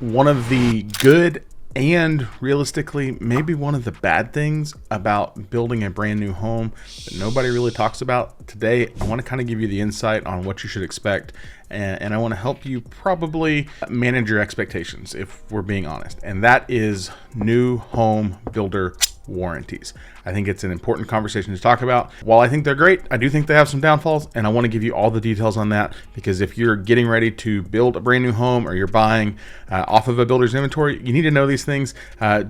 One of the good and realistically maybe one of the bad things about building a brand new home that nobody really talks about today, I want to kind of give you the insight on what you should expect, and I want to help you probably manage your expectations if we're being honest, and that is new home builder warranties. I think it's an important conversation to talk about. While I think they're great, I do think they have some downfalls, and I want to give you all the details on that, because if you're getting ready to build a brand new home or you're buying off of a builder's inventory, you need to know these things,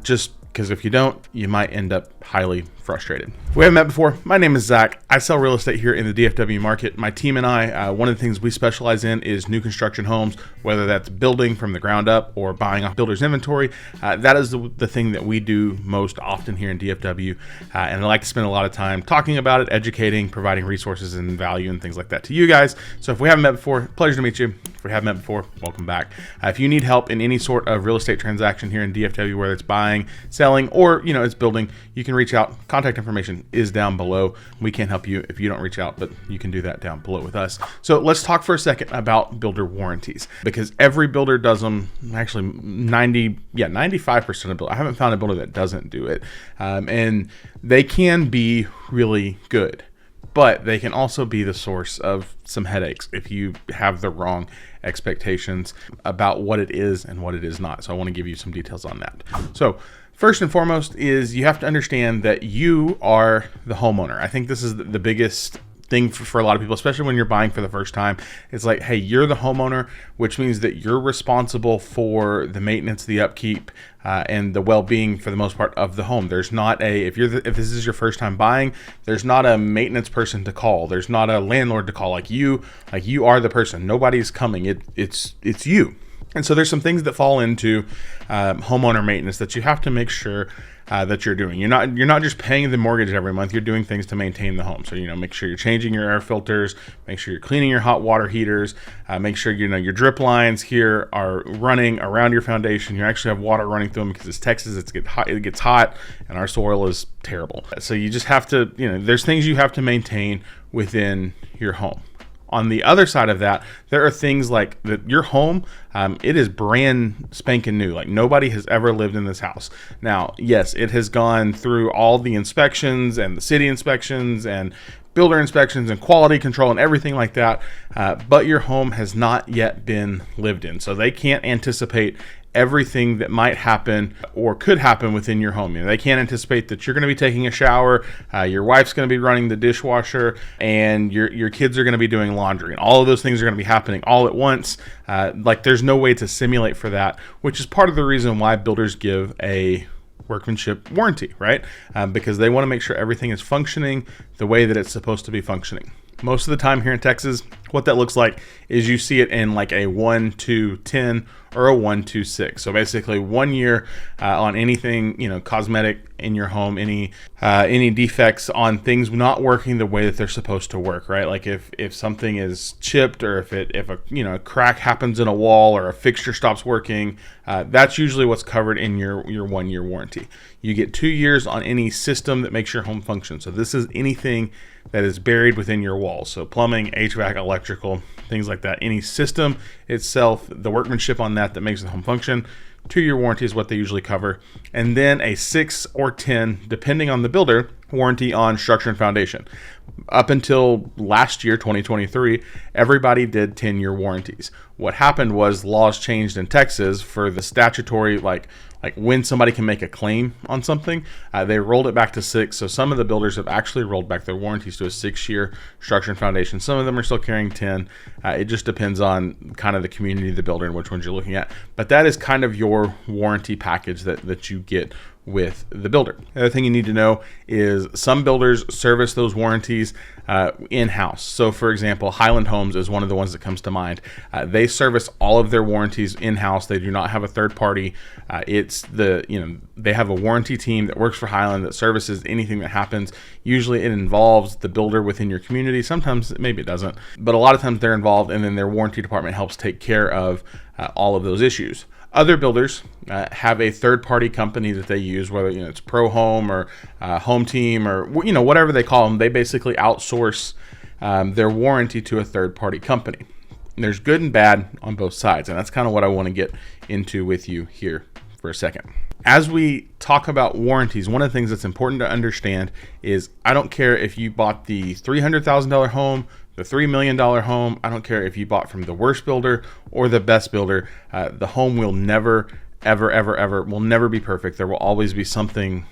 just because if you don't, you might end up highly frustrated. If we haven't met before, my name is Zach. I sell real estate here in the DFW market. My team and I, one of the things we specialize in is new construction homes, whether that's building from the ground up or buying off builder's inventory. That is the thing that we do most often here in DFW. And I like to spend a lot of time talking about it, educating, providing resources and value and things like that to you guys. So if we haven't met before, pleasure to meet you. If we haven't met before, welcome back. If you need help in any sort of real estate transaction here in DFW, whether it's buying, selling, or it's building, you can reach out. Contact information is down below. We can't help you if you don't reach out, but you can do that down below with us. So let's talk for a second about builder warranties, because every builder does them. Actually 95% of builders. I haven't found a builder that doesn't do it. And they can be really good, but they can also be the source of some headaches if you have the wrong expectations about what it is and what it is not. So I want to give you some details on that. So first and foremost is you have to understand that you are the homeowner. I think this is the biggest thing for a lot of people, especially when you're buying for the first time. It's like, hey, you're the homeowner, which means that you're responsible for the maintenance, the upkeep, and the well-being for the most part of the home. There's not if this is your first time buying, there's not a maintenance person to call. There's not a landlord to call. Like you are the person. Nobody's coming. It's you. And so there's some things that fall into homeowner maintenance that you have to make sure that you're doing. You're not just paying the mortgage every month. You're doing things to maintain the home. So make sure you're changing your air filters. Make sure you're cleaning your hot water heaters. Make sure your drip lines here are running around your foundation. You actually have water running through them, because it's Texas. It gets hot, and our soil is terrible. So you just have to there's things you have to maintain within your home. On the other side of that, there are things like your home, it is brand spanking new. Like nobody has ever lived in this house. Now, yes, it has gone through all the inspections and the city inspections and builder inspections and quality control and everything like that, but your home has not yet been lived in. So they can't anticipate everything that might happen or could happen within your home. They can't anticipate that you're going to be taking a shower, your wife's going to be running the dishwasher, and your kids are going to be doing laundry, and all of those things are going to be happening all at once. There's no way to simulate for that, which is part of the reason why builders give a workmanship warranty, right? Because they want to make sure everything is functioning the way that it's supposed to be functioning. Most of the time here in Texas, what that looks like is you see it in like a 1 to 10 or a 1 to 6. So basically 1 year on anything, cosmetic in your home, any defects on things not working the way that they're supposed to work, right? Like if something is chipped, or if a crack happens in a wall, or a fixture stops working, that's usually what's covered in your 1 year warranty. You get 2 years on any system that makes your home function. So this is anything that is buried within your walls. So plumbing, HVAC, electrical, things like that. Any system itself, the workmanship on that makes the home function. 2 year warranty is what they usually cover. And then a 6 or 10, depending on the builder, warranty on structure and foundation. Up until last year, 2023, everybody did 10-year warranties. What happened was laws changed in Texas for the statutory, like when somebody can make a claim on something, they rolled it back to 6. So some of the builders have actually rolled back their warranties to a 6-year structure and foundation. Some of them are still carrying 10. It just depends on kind of the community of the builder and which ones you're looking at. But that is kind of your warranty package that you get with the builder. The other thing you need to know is some builders service those warranties in-house. So for example, Highland Homes is one of the ones that comes to mind. They service all of their warranties in-house. They do not have a third party. They have a warranty team that works for Highland that services anything that happens. Usually it involves the builder within your community. Sometimes maybe it doesn't, but a lot of times they're involved, and then their warranty department helps take care of all of those issues. Other builders have a third-party company that they use, whether it's Pro Home or Home Team or whatever they call them. They basically outsource their warranty to a third-party company. there's good and bad on both sides, and that's kind of what I want to get into with you here for a second. As we talk about warranties, one of the things that's important to understand is I don't care if you bought the $300,000 home, the $3 million home. I don't care if you bought from the worst builder or the best builder. The home will never, ever will never be perfect. There will always be something.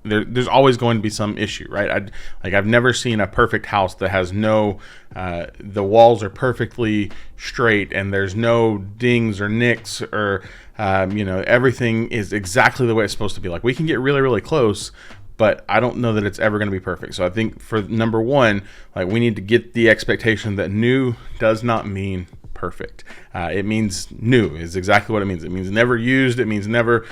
There's always going to be some issue, right? I've never seen a perfect house that has no, the walls are perfectly straight and there's no dings or nicks or, everything is exactly the way it's supposed to be. Like, we can get really, really close, but I don't know that it's ever going to be perfect. So I think for number one, like, we need to get the expectation that new does not mean perfect. It means new is exactly what it means. It means never used. It means never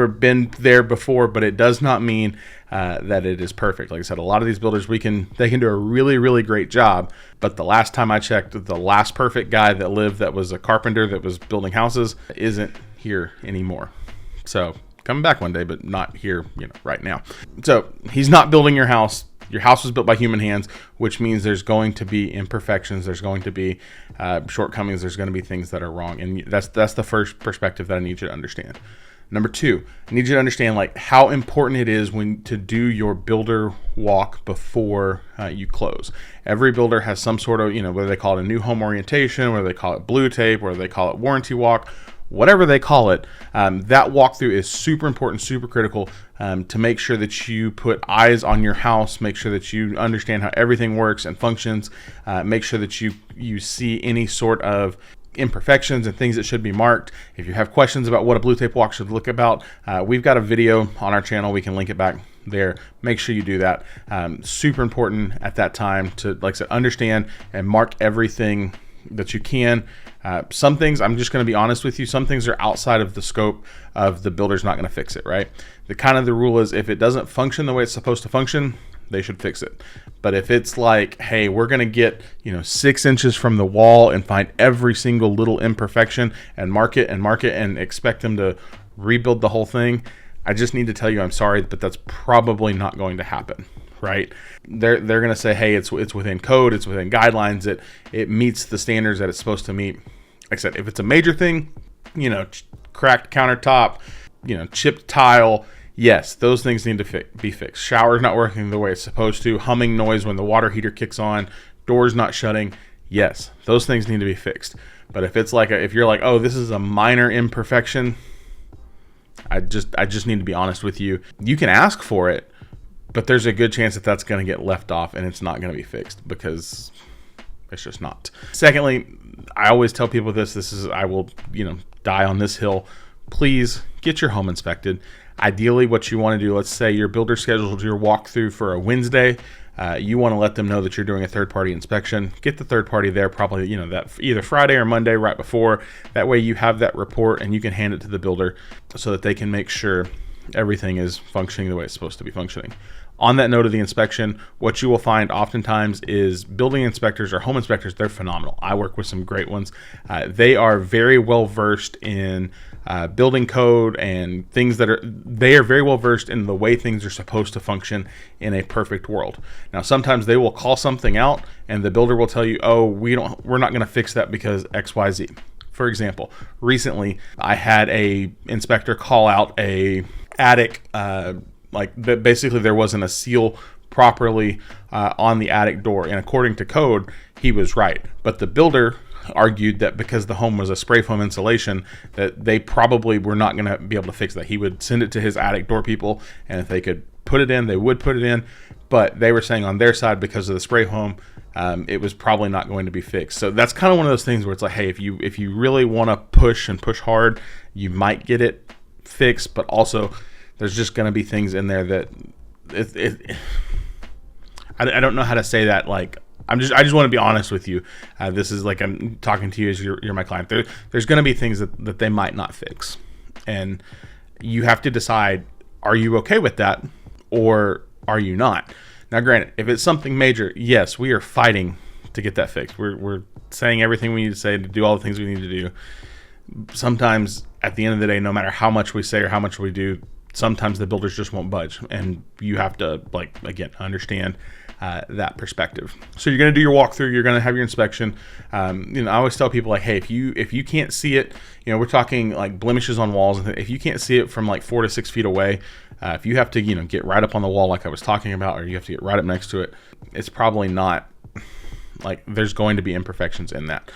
been there before, but it does not mean that it is perfect. Like I said, a lot of these builders, they can do a really, really great job. But the last time I checked, the last perfect guy that lived, that was a carpenter that was building houses, isn't here anymore. So coming back one day, but not here, right now. So he's not building your house. Your house was built by human hands, which means there's going to be imperfections. There's going to be shortcomings. There's going to be things that are wrong. And that's the first perspective that I need you to understand. Number two, I need you to understand like how important it is to do your builder walk before you close. Every builder has some sort of, whether they call it a new home orientation, whether they call it blue tape, whether they call it warranty walk, whatever they call it, that walkthrough is super important, super critical to make sure that you put eyes on your house, make sure that you understand how everything works and functions, make sure that you see any sort of imperfections and things that should be marked. If you have questions about what a blue tape walk should look about, we've got a video on our channel. We can link it back there. Make sure you do that. Super important at that time to, like I said, understand and mark everything that you can. Some things, I'm just going to be honest with you, some things are outside of the scope of the builder's not going to fix it, right? The rule is if it doesn't function the way it's supposed to function, they should fix it. But if it's like, hey, we're going to get 6 inches from the wall and find every single little imperfection and mark it and expect them to rebuild the whole thing, I just need to tell you I'm sorry, but that's probably not going to happen. Right? They're going to say, hey, it's within code, it's within guidelines, it meets the standards that it's supposed to meet. Like I said, if it's a major thing, cracked countertop, chipped tile, yes, those things need to be fixed. Shower's not working the way it's supposed to, humming noise when the water heater kicks on, doors not shutting, yes, those things need to be fixed. But if it's like if you're like, oh, this is a minor imperfection, I just need to be honest with you. You can ask for it, but there's a good chance that that's going to get left off and it's not going to be fixed because it's just not. Secondly, I always tell people I will, die on this hill. Please get your home inspected. Ideally, what you want to do, let's say your builder schedules your walkthrough for a Wednesday. You want to let them know that you're doing a third-party inspection. Get the third party there probably, that either Friday or Monday right before. That way you have that report and you can hand it to the builder so that they can make sure everything is functioning the way it's supposed to be functioning. On that note of the inspection, what you will find oftentimes is building inspectors or home inspectors, they're phenomenal. I work with some great ones. They are very well versed in building code and things they are very well versed in the way things are supposed to function in a perfect world. Now, sometimes they will call something out and the builder will tell you, oh, we're not going to fix that because XYZ. For example, recently I had a inspector call out a attic, basically there wasn't a seal properly on the attic door, and according to code, he was right. But the builder argued that because the home was a spray foam insulation, that they probably were not going to be able to fix that. He would send it to his attic door people, and if they could put it in, they would put it in. But they were saying on their side, because of the spray foam, it was probably not going to be fixed. So that's kind of one of those things where it's like, hey, if you really want to push hard, you might get it fixed, but also there's just going to be things in there that I don't know how to say that. Like, I just want to be honest with you. This is like I'm talking to you as you're my client. There's going to be things that they might not fix, and you have to decide: are you okay with that, or are you not? Now, granted, if it's something major, yes, we are fighting to get that fixed. We're saying everything we need to say to do all the things we need to do. Sometimes, at the end of the day, no matter how much we say or how much we do, sometimes the builders just won't budge, and you have to, like, again, understand that perspective. So you're going to do your walkthrough, you're going to have your inspection. I always tell people, like, hey, if you can't see it, we're talking like blemishes on walls, and if you can't see it from like 4 to 6 feet away, if you have to get right up on the wall like I was talking about, or you have to get right up next to it, it's probably not, like, there's going to be imperfections in that.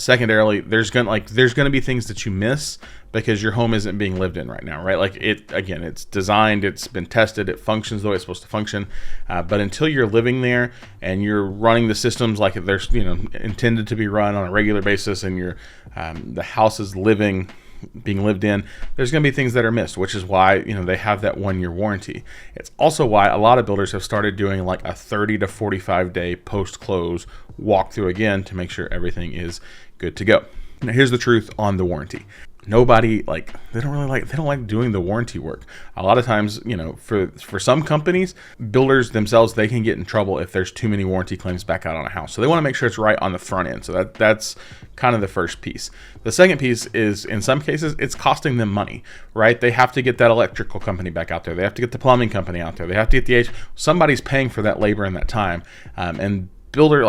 Secondarily, there's going to be things that you miss because your home isn't being lived in right now, right? Like, it's designed, it's been tested, it functions the way it's supposed to function. But until you're living there and you're running the systems like they're intended to be run on a regular basis, and the house is being lived in, there's going to be things that are missed, which is why they have that 1-year warranty. It's also why a lot of builders have started doing like a 30 to 45 day post-close walkthrough again to make sure everything is good to go. Now, here's the truth on the warranty. Nobody, they don't like doing the warranty work. A lot of times, for some companies, builders themselves, they can get in trouble if there's too many warranty claims back out on a house. So they want to make sure it's right on the front end. So that's kind of the first piece. The second piece is, in some cases, it's costing them money, right? They have to get that electrical company back out there. They have to get the plumbing company out there. They have to get somebody's paying for that labor and that time. And builder,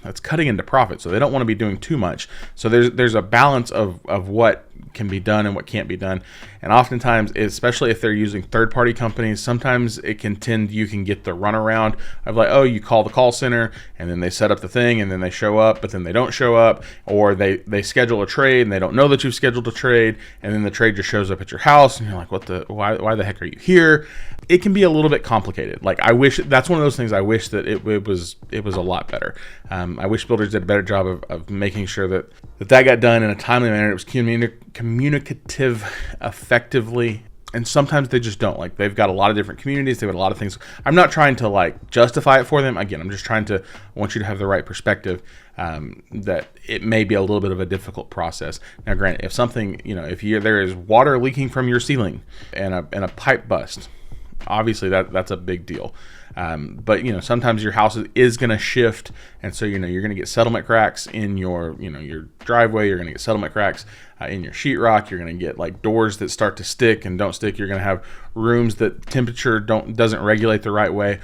that's cutting into profit, so they don't want to be doing too much. So there's a balance of what can be done and what can't be done. And oftentimes, especially if they're using third-party companies, sometimes you can get the runaround of like, oh, you call the call center and then they set up the thing and then they show up, but then they don't show up, or they schedule a trade and they don't know that you've scheduled a trade, and then the trade just shows up at your house and you're like, why the heck are you here? It can be a little bit complicated. Like, I wish that's one of those things. I wish that it was a lot better. I wish builders did a better job of making sure that got done in a timely manner. It was communicative effectively, and sometimes they just don't. Like, they've got a lot of different communities, they've got a lot of things. I'm not trying to justify it for them. Again, I'm just I want you to have the right perspective, that it may be a little bit of a difficult process. Now, granted, if something, if there is water leaking from your ceiling and a pipe bust, obviously that's a big deal. But sometimes your house is going to shift, and so you're going to get settlement cracks in your your driveway. You're going to get settlement cracks in your sheetrock. You're going to get doors that start to stick and don't stick. You're going to have rooms that temperature doesn't regulate the right way.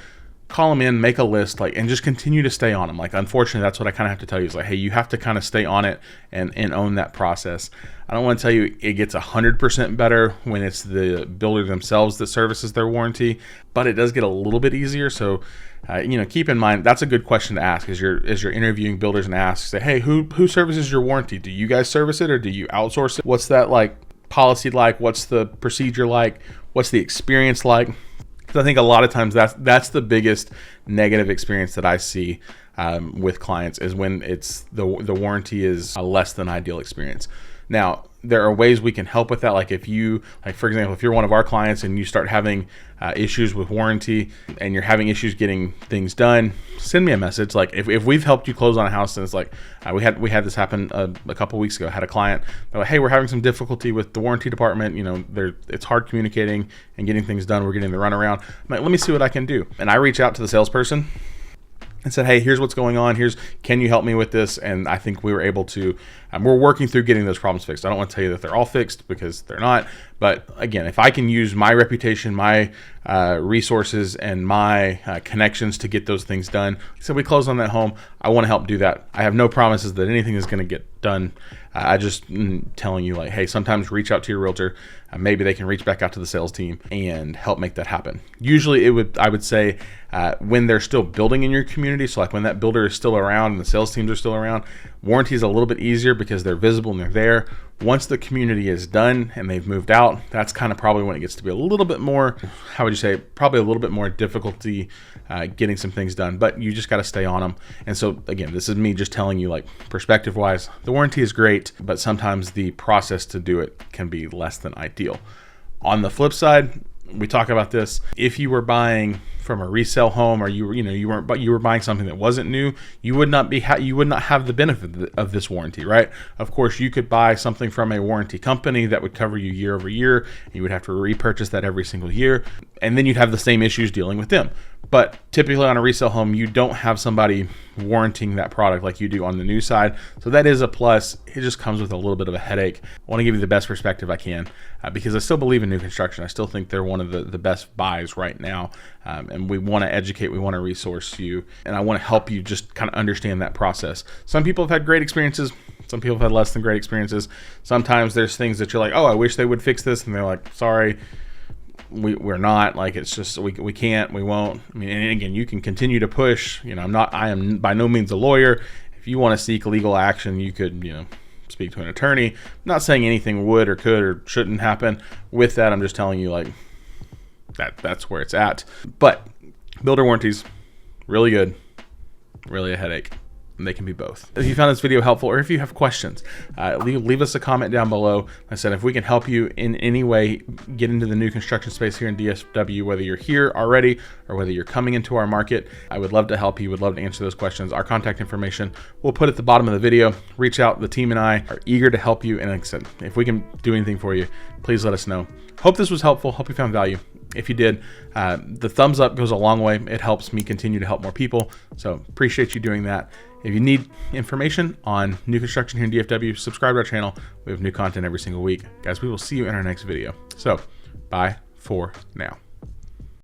Call them in, make a list, and just continue to stay on them. Unfortunately, that's what I kind of have to tell you is hey, you have to kind of stay on it and own that process. I don't want to tell you it gets 100% better when it's the builder themselves that services their warranty, but it does get a little bit easier. So, keep in mind, that's a good question to ask as you're interviewing builders, and say, hey, who services your warranty? Do you guys service it or do you outsource it? What's that policy like? What's the procedure like? What's the experience like? Because I think a lot of times that's the biggest negative experience that I see with clients is when it's the warranty is a less than ideal experience. Now, there are ways we can help with that. For example, if you're one of our clients and you start having issues with warranty and you're having issues getting things done, send me a message. If we've helped you close on a house, and it's we had this happen a couple weeks ago. I had a client, they're like, hey, we're having some difficulty with the warranty department. It's hard communicating and getting things done. We're getting the runaround. I'm like, let me see what I can do. And I reach out to the salesperson and said, hey, here's what's going on. Can you help me with this? And I think we were able to, we're working through getting those problems fixed. I don't want to tell you that they're all fixed because they're not. But again, if I can use my reputation, my resources, and my connections to get those things done. So we close on that home. I want to help do that. I have no promises that anything is going to get done. I just telling you hey, sometimes reach out to your realtor. Maybe they can reach back out to the sales team and help make that happen. Usually I would say when they're still building in your community, so when that builder is still around and the sales teams are still around, warranty is a little bit easier because they're visible and they're there. Once the community is done and they've moved out, that's kind of probably when it gets to be a little bit more, probably a little bit more difficulty getting some things done, but you just got to stay on them. And so again, this is me just telling you perspective wise, the warranty is great, but sometimes the process to do it can be less than ideal. On the flip side, we talk about this. If you were buying from a resale home, or you were buying something that wasn't new, you would not have the benefit of this warranty, right? Of course, you could buy something from a warranty company that would cover you year over year, and you would have to repurchase that every single year, and then you'd have the same issues dealing with them. But typically on a resale home, you don't have somebody warranting that product like you do on the new side. So that is a plus. It just comes with a little bit of a headache. I want to give you the best perspective I can because I still believe in new construction. I still think they're one of the best buys right now. And we want to educate, we want to resource you, and I want to help you just kind of understand that process. Some people have had great experiences. Some people have had less than great experiences. Sometimes there's things that you're like, oh, I wish they would fix this. And they're like, sorry. We're not, like, it's just we can't, we won't. I mean, and again, you can continue to push. I am by no means a lawyer. If you want to seek legal action, you could speak to an attorney. I'm not saying anything would or could or shouldn't happen with that. I'm just telling you, like, that's where it's at. But builder warranties, really good, really a headache. And they can be both. If you found this video helpful, or if you have questions, leave us a comment down below. Like I said, if we can help you in any way get into the new construction space here in DFW, whether you're here already or whether you're coming into our market, I would love to help you. Would love to answer those questions. Our contact information we'll put at the bottom of the video. Reach out. The team and I are eager to help you. And like I said, if we can do anything for you, please let us know. Hope this was helpful. Hope you found value. If you did, the thumbs up goes a long way. It helps me continue to help more people. So appreciate you doing that. If you need information on new construction here in DFW, subscribe to our channel. We have new content every single week. Guys, we will see you in our next video. So bye for now.